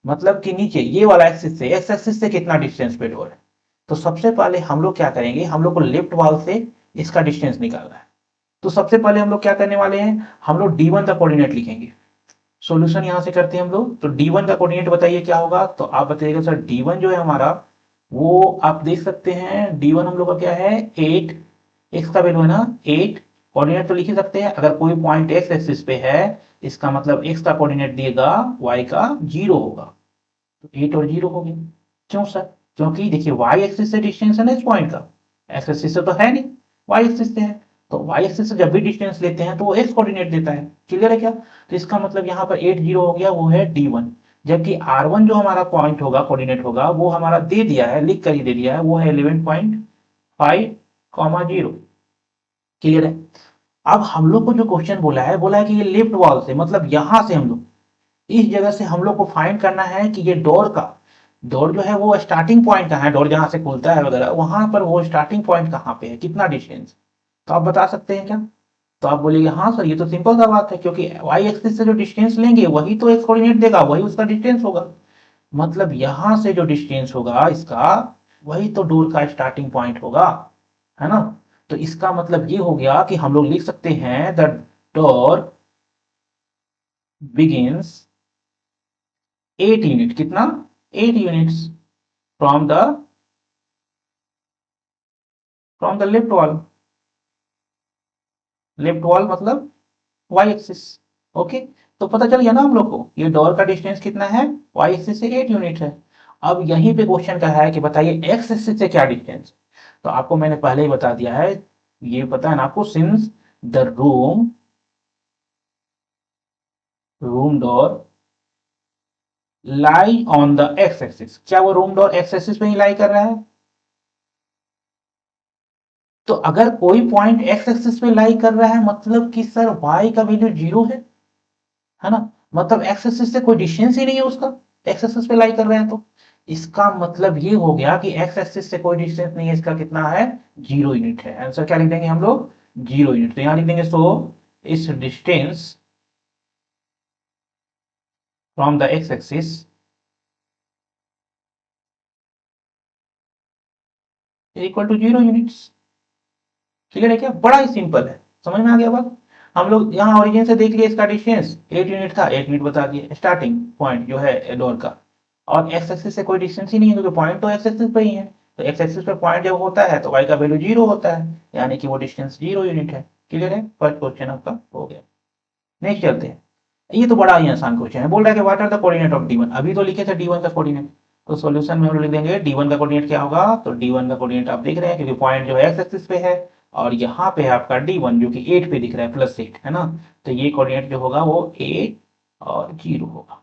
Speaker 1: मतलब कि नीचे ये वाला एक्सिस से, एक्स एक्सिस से कितना डिस्टेंस पे डोर है। तो सबसे पहले हम लोग क्या करेंगे, हम लोग को लेफ्ट वॉल से इसका डिस्टेंस निकालना है। तो सबसे पहले हम लोग क्या करने वाले हैं, हम लोग D1 का कोऑर्डिनेट लिखेंगे। सॉल्यूशन यहां से करते हैं हम लोग। तो D1 का कोऑर्डिनेट बताइए क्या होगा, तो आप बताइएगा सर D1 जो है हमारा, वो आप देख सकते हैं D1 हम लोग का क्या है 8, x का वैल्यू है ना 8, कोऑर्डिनेट तो लिख ही सकते हैं। अगर कोई पॉइंट x एक्सिस पे है, इसका मतलब x का कोऑर्डिनेट दिएगा, y का 0 होगा, तो 8 और 0 हो गया। क्यों सर, क्योंकि देखिए y एक्सिस से डिस्टेंस है ना इस पॉइंट का, x एक्सिस से तो है नहीं, y एक्सिस से है। तो y एक्सिस से जब भी डिस्टेंस लेते हैं तो वो x कोऑर्डिनेट देता है, क्लियर है क्या। तो इसका मतलब यहाँ पर 8 0 हो गया, वो है D1। जबकि R1 जो हमारा पॉइंट होगा, कोऑर्डिनेट होगा, वो हमारा दे दिया है, लिख कर ही दे दिया है, वो है 11.5, 0, क्लियर है। अब हम लोग को जो क्वेश्चन बोला है कि ये लेफ्ट वॉल से, मतलब यहां से हम लोग इस जगह से हम लोग को फाइंड करना है कि ये डोर जो है वो स्टार्टिंग पॉइंट कहाँ है, डोर जहां से खुलता है वगैरह वहां पर वो स्टार्टिंग पॉइंट कहाँ पे है, कितना डिस्टेंस। तो आप बता सकते हैं क्या? तो आप बोलिए हाँ सर ये तो सिंपल सा बात है, क्योंकि वाई एक्सिस से जो डिस्टेंस लेंगे वही तो एक्स कोऑर्डिनेट देगा, वही उसका डिस्टेंस होगा। मतलब यहां से जो डिस्टेंस होगा इसका, वही तो डोर का स्टार्टिंग पॉइंट होगा, है ना। तो इसका मतलब ये हो गया कि हम लोग लिख सकते हैं द डोर बिगिंस 8 यूनिट, कितना, 8 units from the left wall. Left wall मतलब वाई एक्सिस। ओके। तो पता चल गया ना हम लोग को ये डोर का डिस्टेंस कितना है, वाई एक्सिस से 8 यूनिट है। अब यहीं पे क्वेश्चन का है कि बताइए एक्स एक्सिस से क्या डिस्टेंस। तो आपको मैंने पहले ही बता दिया है, ये पता है ना आपको, since the room door lie on the x axis, क्या वो रूम डोर एक्स एक्सिस पे ही लाई कर रहा है। तो अगर कोई पॉइंट एक्स एक्सिस पे लाई कर रहा है मतलब कि सर वाई का वैल्यू 0 है ना। मतलब एक्स एक्सिस से कोई डिस्टेंस ही नहीं है उसका, एक्स एक्सिस पे लाई कर रहे हैं तो इसका मतलब ये हो गया कि एक्स एक्सिस से कोई डिस्टेंस नहीं है, इसका कितना है, 0 यूनिट है। आंसर क्या लिख देंगे हम लोग, 0 यूनिट। तो यहां लिख देंगे सो इस distance from the x axis equal to 0 units. Clear है क्या, बड़ा ही सिंपल है, समझ में आ गया बात। हम लोग यहाँ ओरिजिन से देख लिए इसका डिस्टेंस 8 यूनिट था, 8 यूनिट बता दिए स्टार्टिंग पॉइंट जो है डोर का। और एक्स एक्सिस से कोई डिस्टेंस ही नहीं है क्योंकि पॉइंट तो एक्स एक्सिस पे ही है। तो एक्स एक्सिस पे पॉइंट जब होता है तो वाई का वैल्यू 0 होता है, यानी कि वो डिस्टेंस 0 यूनिट है। क्लियर है, फर्स्ट क्वेश्चन आपका हो गया। नेक्स्ट चलते हैं। ये तो बड़ा ही आसान क्वेश्चन है, बोल रहा है कि what are the coordinate of D1। अभी तो लिखे थे D1 का कोऑर्डिनेट। तो सॉल्यूशन में हम लोग लिख देंगे D1 का कोऑर्डिनेट क्या होगा। तो D1 का कोऑर्डिनेट आप देख रहे हैं क्योंकि पॉइंट जो है एक्स एक्सिस पे है, और यहाँ पे है आपका D1 जो कि 8 पे दिख रहा है, +8 है ना। तो ये कोऑर्डिनेट जो होगा वो 8 और 0 होगा।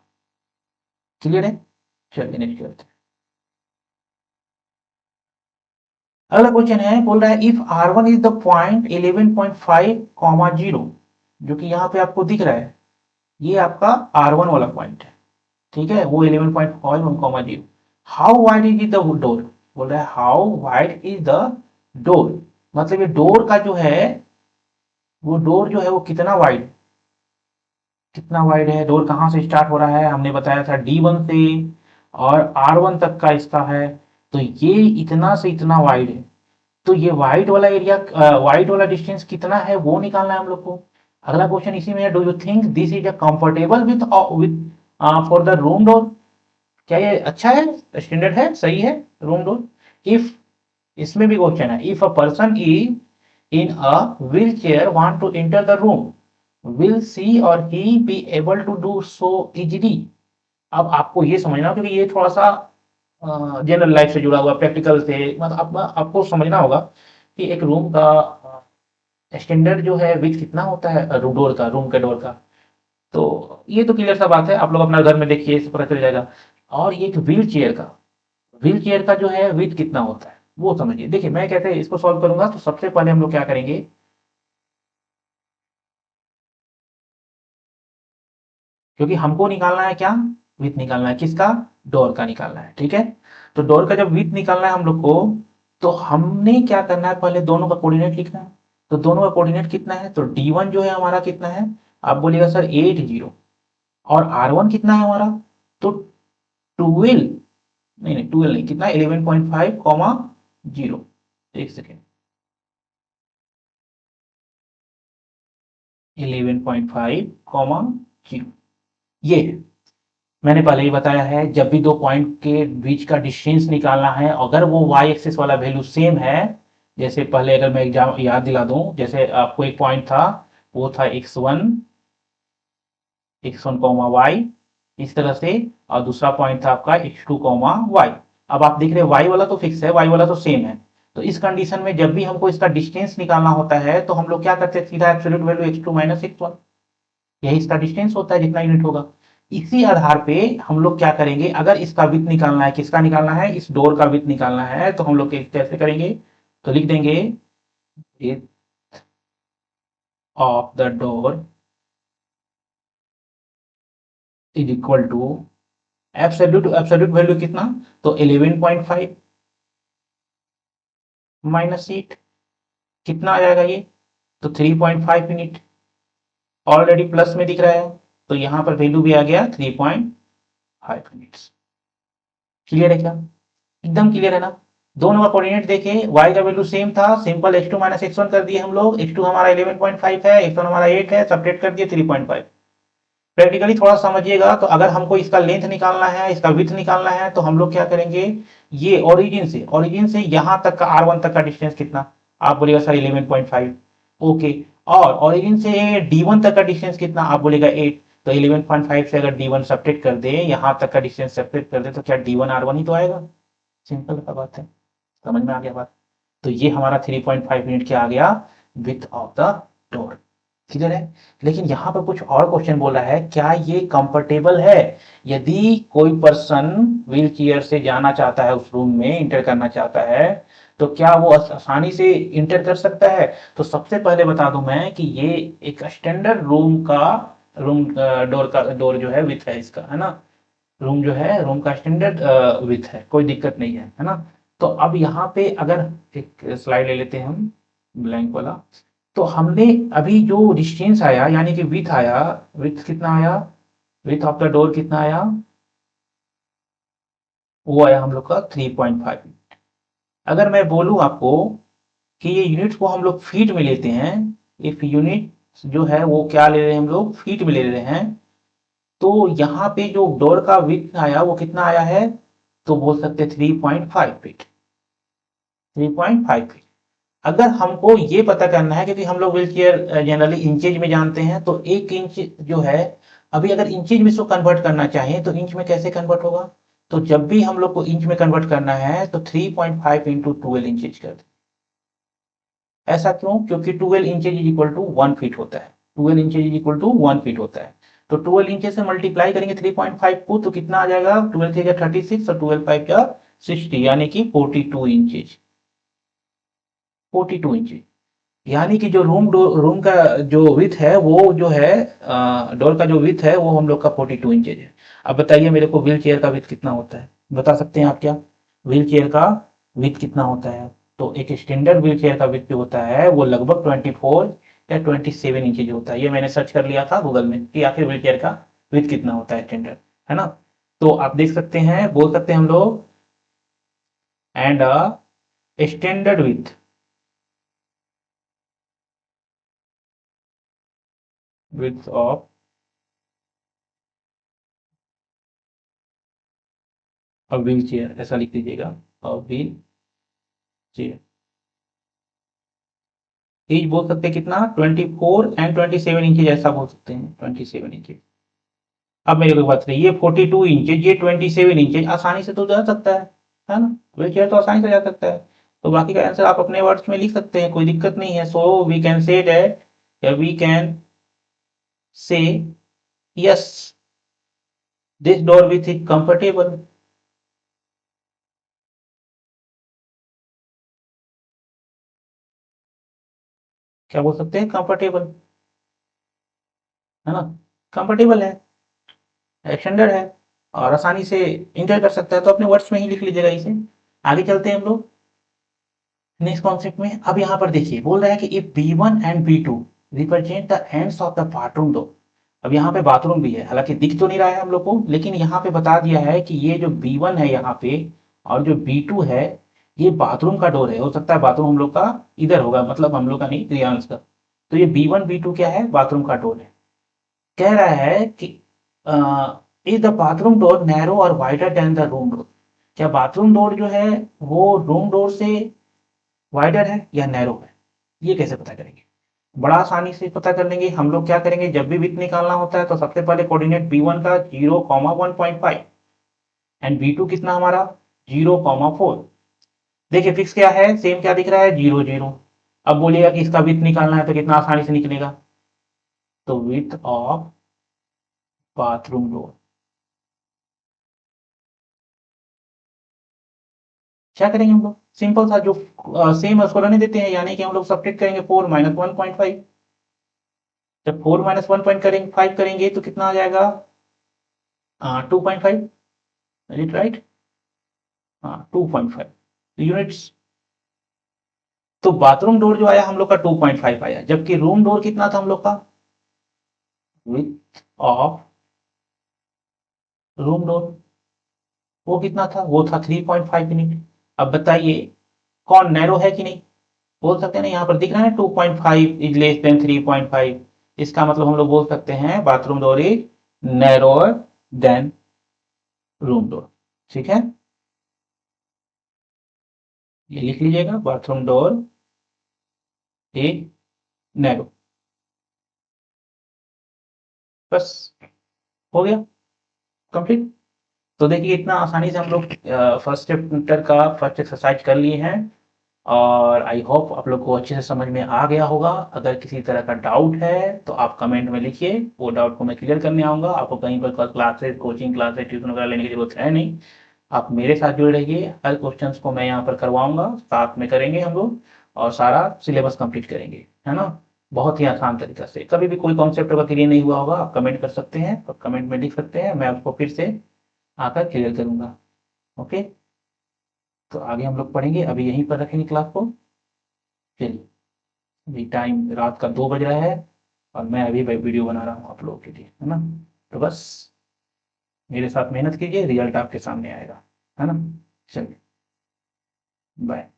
Speaker 1: क्लियर है, चलिए नेक्स्ट चलते हैं। अगला क्वेश्चन है, बोल रहा है if R1 is the point 11.5 0, जो कि यहाँ पे आपको दिख रहा है, ये आपका R1 वाला पॉइंट है। ठीक है, वो 11.5 0। How wide is the door, बोल रहा है how wide is the door. मतलब ये डोर का जो है, वो डोर जो है वो कितना वाइड, कितना वाइड है, डोर कहाँ से स्टार्ट हो रहा है, हमने बताया था D1 से और R1 तक का इसका है। तो ये इतना से इतना वाइड है। तो ये वाइड वाला एरिया, वाइड वाला डिस्टेंस कितना है वो निकालना है हम लोग को। अगला क्वेश्चन इसी में है, do you think this is a comfortable with for the room door. क्या ये अच्छा है, स्टैंडर्ड है, सही है रूम डोर। इफ, इसमें भी क्वेश्चन है, if a person is in a wheelchair want to enter the room, will see or he be able to do so easily. अब आपको ये समझना होगा क्योंकि ये थोड़ा सा जनरल लाइफ से जुड़ा हुआ, प्रैक्टिकल से, मतलब आपको समझना होगा कि एक रूम का स्टैंडर्ड जो है विथ कितना होता है डोर का, रूम के डोर का। तो ये तो क्लियर सा बात है, आप लोग अपना घर में देखिए इससे पता चल जाएगा। और ये एक व्हील चेयर का जो है विथ कितना होता है वो समझिए। देखिए मैं कैसे इसको सॉल्व करूंगा, तो सबसे पहले हम लोग क्या करेंगे, क्योंकि हमको निकालना है क्या, विथ निकालना है, किसका, डोर का निकालना है। ठीक है, तो डोर का जब विथ निकालना है हम लोग को, तो हमने क्या करना है, पहले दोनों का कोऑर्डिनेट लिखना है। तो दोनों का कोऑर्डिनेट कितना है, तो D1 जो है हमारा कितना है, आप बोलिएगा सर 8 0। और R1 कितना है हमारा, तो 12, नहीं नहीं 12 नहीं, कितना 11.5 0। एक सेकेंड, 11.5 0 ये है। मैंने पहले ही बताया है, जब भी दो पॉइंट के बीच का डिस्टेंस निकालना है, अगर वो वाई एक्सिस वाला वैल्यू सेम है, जैसे पहले अगर मैं एग्जाम याद दिला दूं, जैसे आपको एक पॉइंट था, वो था x1 कॉमा वाई, इस तरह से। और दूसरा पॉइंट था आपका x2 कॉमा वाई। अब आप देख रहे हैं वाई वाला तो फिक्स है, वाई वाला तो सेम है। तो इस कंडीशन में जब भी हमको इसका डिस्टेंस निकालना होता है तो हम लोग क्या करते हैं, सीधा absolute value x2 minus x1, यही इसका डिस्टेंस होता है जितना यूनिट होगा। इसी आधार पे हम लोग क्या करेंगे, अगर इसका विड्थ निकालना है, किसका निकालना है, इस डोर का विड्थ निकालना है, तो हम लोग कैसे करेंगे, तो लिख देंगे width of the door is equal to absolute absolute value कितना, तो 11.5 माइनस 8 कितना आ जाएगा ये, तो 3.5 यूनिट, ऑलरेडी प्लस में दिख रहा है, तो यहां पर वैल्यू भी आ गया 3.5 यूनिट्स। क्लियर है क्या, एकदम क्लियर है ना। दोनों का कोऑर्डिनेट देखे, y का वैल्यू सेम था, सिंपल x2 माइनस x1 कर दिए हम लोग, x2 हमारा 11.5 है, x1 हमारा 8 है, सब्ट्रैक्ट कर दिए 3.5। प्रैक्टिकली थोड़ा समझिएगा, तो अगर हमको इसका लेंथ निकालना है, इसका विड्थ निकालना है, तो हम लोग क्या करेंगे, ये ओरिजिन से यहां तक का R1 तक का डिस्टेंस कितना, आप बोलेगा सर 11.5, ओके। और ओरिजिन से D1 तक का डिस्टेंस कितना, आप बोलेगा 8, तो 11.5 से अगर D1 सब्ट्रैक्ट कर दे, यहां तक का डिस्टेंस सब्ट्रैक्ट कर दे, तो क्या D1 R1 ही तो आएगा। सिंपल सा बात है, समझ में आ गया बात। तो ये हमारा 3.5 यूनिट क्या आ गया, width of the door. Clear है। लेकिन यहां पर कुछ और क्वेश्चन बोल रहा है, क्या ये कंफर्टेबल है, यदि कोई पर्सन व्हील चेयर से जाना चाहता है, उस रूम में इंटर करना चाहता है, तो क्या वो आसानी से इंटर कर सकता है। तो सबसे पहले बता दूं मैं कि ये एक स्टैंडर्ड रूम डोर जो है विथ है इसका, है ना। रूम जो है, रूम का स्टैंडर्ड विथ है, कोई दिक्कत नहीं है ना। तो अब यहाँ पे अगर एक स्लाइड ले लेते हैं हम, ब्लैंक वाला, तो हमने अभी जो डिस्टेंस आया, यानी कि विथ आया, विथ कितना आया, विथ ऑफ द डोर कितना आया, वो आया हम लोग का 3.5। अगर मैं बोलूं आपको कि ये यूनिट्स को हम लोग फीट में लेते हैं, इफ यूनिट जो है वो क्या ले रहे हैं, हम लोग फीट में ले रहे हैं, तो यहाँ पे जो डोर का विथ आया वो कितना आया है, तो बोल सकते 3.5 फीट, 3.5 फीट। अगर हमको ये पता करना है, क्योंकि हम लोग व्हील चेयर जनरली इंचेज में जानते हैं, तो 1 इंच जो है, अभी अगर इंचेज में इसको कन्वर्ट करना चाहें, तो इंच में कैसे कन्वर्ट होगा, तो जब भी हम लोग को इंच में कन्वर्ट करना है, तो 3.5 इंटू 12 इंचेज कर दे। ऐसा क्यों, क्योंकि 12 inches is equal to 1 feet होता है, 12 inches is equal to 1 feet होता है। तो 12 इंचेज से मल्टीप्लाई करेंगे 3.5 को, तो कितना आ जाएगा, 12 3 36 और 12 5 60, यानी कि 42 इंचेज, 42 इंचेज। यानी कि जो रूम का जो विथ है, वो जो है डोर का जो विथ है, वो हम लोग का 42 इंचेज है। अब बताइए मेरे को, व्हील चेयर का विथ कितना होता है, बता सकते हैं आप क्या, व्हील चेयर का विथ कितना होता है। तो एक स्टैंडर्ड व्हील चेयर का विथ जो होता है, वो लगभग 24 या 27 इंचेज होता है। ये मैंने सर्च कर लिया था गूगल में कि आखिर व्हील चेयर का विथ कितना होता है स्टैंडर्ड, है ना। तो आप देख सकते हैं, बोल सकते हैं हम लोग, and standard with, width of a wheel chair, ऐसा लिख दीजिएगा, अ व्हील चेयर। एज बोल सकते हैं कितना, 24 एंड 27 इंचेज, ऐसा बोल सकते हैं 27 इंचेज। अब मेरे को बात रही, ये 42 इंचेज, ये 27 इंचेज, आसानी से तो जा सकता है ना, व्हील चेयर तो आसानी से जा सकता है। तो बाकी का आंसर आप अपने वर्ड्स में लिख सकते हैं, कोई दिक्कत नहीं है। So we can say that, या we can say yes, this door with is comfortable. क्या बोल सकते हैं, कंफर्टेबल, है ना, कंफर्टेबल है, एक्सटेंडर है, और आसानी से इंटर कर सकता है, तो अपने वर्ड्स में ही लिख लीजिएगा इसे। आगे चलते हैं हम लोग नेक्स्ट कॉन्सेप्ट में। अब यहाँ पर देखिए, बोल रहा है कि if B1 and B2 represent the ends of the bathroom door. अब यहाँ पे बाथरूम भी है, हालांकि दिख तो नहीं रहा है हम लोग को, लेकिन यहाँ पे बता दिया है कि ये जो B1 है यहाँ पे, और जो B2 है, ये बाथरूम का डोर है। हो सकता है बाथरूम हम लोग का इधर होगा, मतलब हम लोग का नहीं, क्रियांश का। तो ये B1 B2 क्या है, बाथरूम का डोर है। कह रहा है कि is the bathroom door narrow or wider than the room door. क्या बाथरूम डोर जो है, वो रूम डोर से वाइडर है या नैरो है, ये कैसे पता करेंगे। बड़ा आसानी से पता कर लेंगे हम लोग। क्या करेंगे, जब भी विथ निकालना होता है, तो सबसे पहले कोऑर्डिनेट B1 का 0,1.5, एंड B2 कितना हमारा 0,4। देखिए फिक्स क्या है, सेम क्या दिख रहा है, 0 0। अब बोलिएगा कि इसका विथ निकालना है, तो कितना आसानी से निकलेगा, तो विथ ऑफ बाथरूम डोर, क्या करेंगे हम लोग, सिंपल सा जो सेम उसको रहने देते हैं, यानी कि हम लोग सब्ट्रैक्ट करेंगे 4 माइनस 1.5। जब 4 माइनस 1 पॉइंट करेंगे 5 करेंगे, तो कितना आ जाएगा, 2.5, इज इट राइट? हाँ 2.5 यूनिट्स। तो बाथरूम डोर जो आया हम लोग का 2.5 आया, जबकि रूम डोर कितना था हम लोग का, विथ ऑफ रूम डोर वो कितना था, वो था 3.5 यूनिट। अब बताइए कौन नैरो है कि नहीं, बोल सकते हैं ना, यहाँ पर दिख रहा है 2.5 इज लेस देन 3.5, इसका मतलब हम लोग बोल सकते हैं bathroom door is narrower than room door. ठीक है, ये लिख लीजिएगा, बाथरूम डोर इज नैरो। बस हो गया कंप्लीट। तो देखिए इतना आसानी से हम लोग फर्स्ट चैप्टर का फर्स्ट एक्सरसाइज कर लिए हैं, और आई होप आप लोग को अच्छे से समझ में आ गया होगा। अगर किसी तरह का डाउट है तो आप कमेंट में लिखिए, वो डाउट को मैं क्लियर करने आऊँगा। आपको कहीं पर क्लासेस, कोचिंग क्लासेस, ट्यूशन वगैरह लेने की जरूरत है नहीं, आप मेरे साथ जुड़े रहिए। हर क्वेश्चंस को मैं यहाँ पर करवाऊंगा, साथ में करेंगे हम लोग, और सारा सिलेबस कंप्लीट करेंगे, है ना। बहुत ही आसान तरीका से, कभी भी कोई कॉन्सेप्ट अगर क्लियर नहीं हुआ होगा आप कमेंट कर सकते हैं, और कमेंट में लिख सकते हैं, मैं उसको फिर से आकर क्लियर करूंगा। ओके, तो आगे हम लोग पढ़ेंगे, अभी यहीं पर रखेंगे क्लास को। चलिए, अभी टाइम रात का 2 बज रहा है, और मैं अभी वीडियो बना रहा हूँ आप लोगों के लिए, है ना। तो बस मेरे साथ मेहनत कीजिए, रिजल्ट आपके सामने आएगा, है ना। चलिए, बाय।